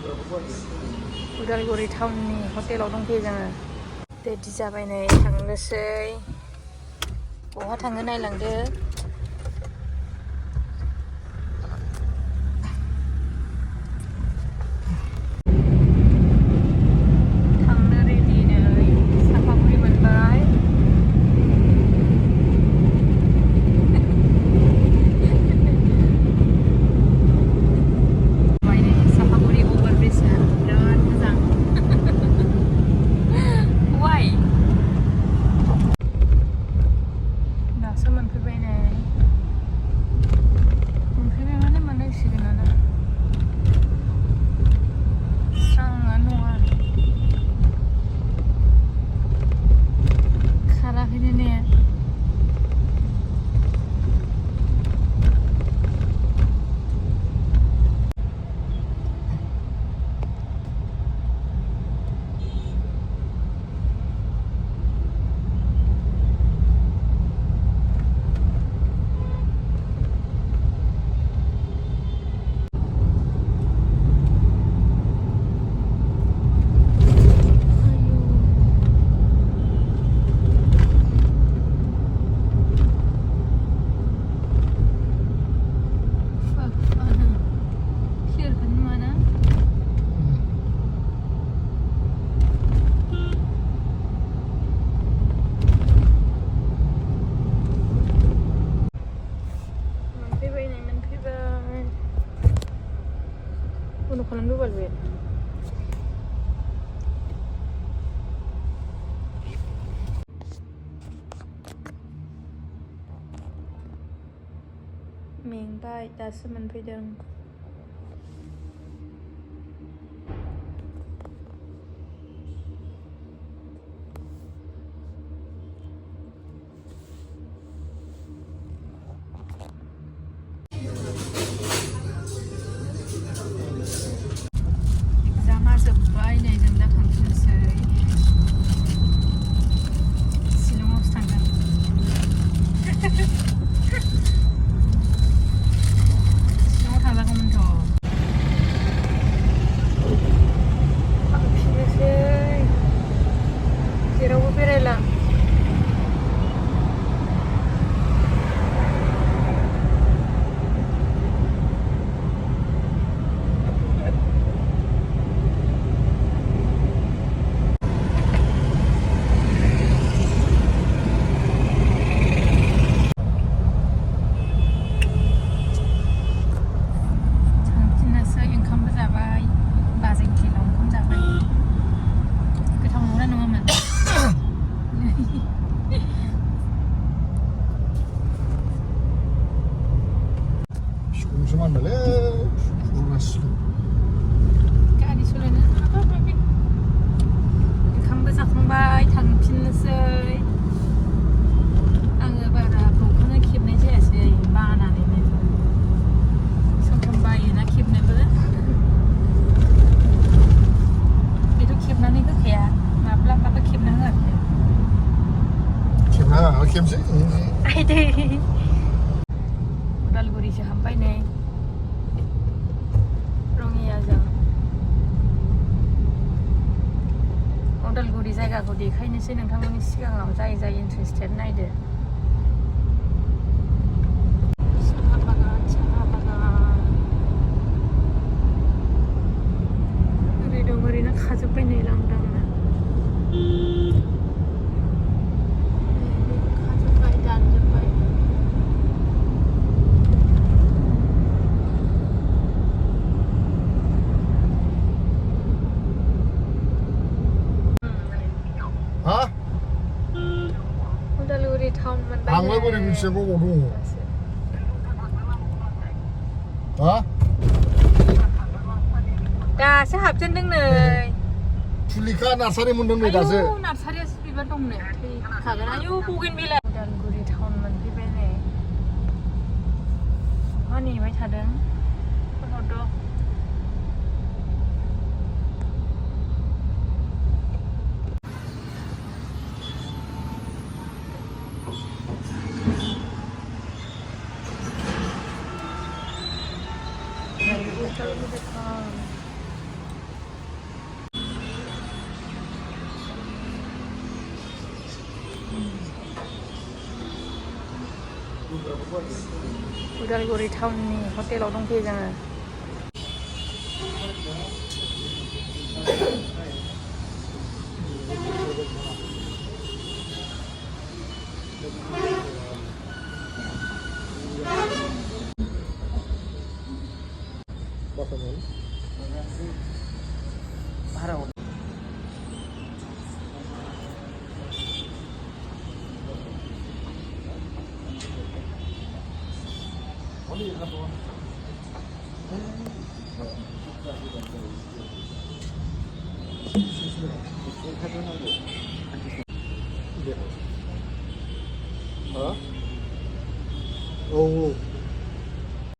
Udalguri टाउननि हटेलाव दंफैयो जोङो रेडि जाबाय नै थांनोसै बहा थाङो नायलांदो थांनो रेडि नै साफागुरि मोनबाय खालामदो बाल बे मेंबाय दासो मोनफैदों जोब्बाय नै जों दा थांफिननोसै शिलंआवसो थांगोन शिलंआव थांजागौमोनथ' थांफिननोसै जेरावबो बेरायला गारि सालायनो ओंखामबो जाखांबाय थांफिननोसै आङो बारा ब्लगखौनो खेबनाय जायासै बानानैनो सम बायोना खेबनोबो बेथ' खेबनानै होखाया माब्लाबाबो खेबना होआ खेबसै आइदै उदालगुरिसो हाबबाय नै उदालगुरि जायगाखौ देखायनोसै नोंथांमोननि सिगाङाव जाय जाय इन्टारेस्टेड नायदो साहा बागान ओरै दं ओरैनो खाजोब्बाय नै लांदांनो खाजोब्बाय दानजोब्बाय उदालगुरि टाउन मोनबाय आंलाय बोरै मिथिया बबाव दङ दासो हाबजेनदों नै तुलिका नार्सारि मोनदों नै दासो नार्सारियासो बिबार दं नै थैखागोन आयु बगेनभिला उदालगुरि टाउन मोनफैबाय नै मा नेबाय थादों फन हरद' Udalguri टाउननि हटेलाव दंफैयो जोङो Hả? Ồ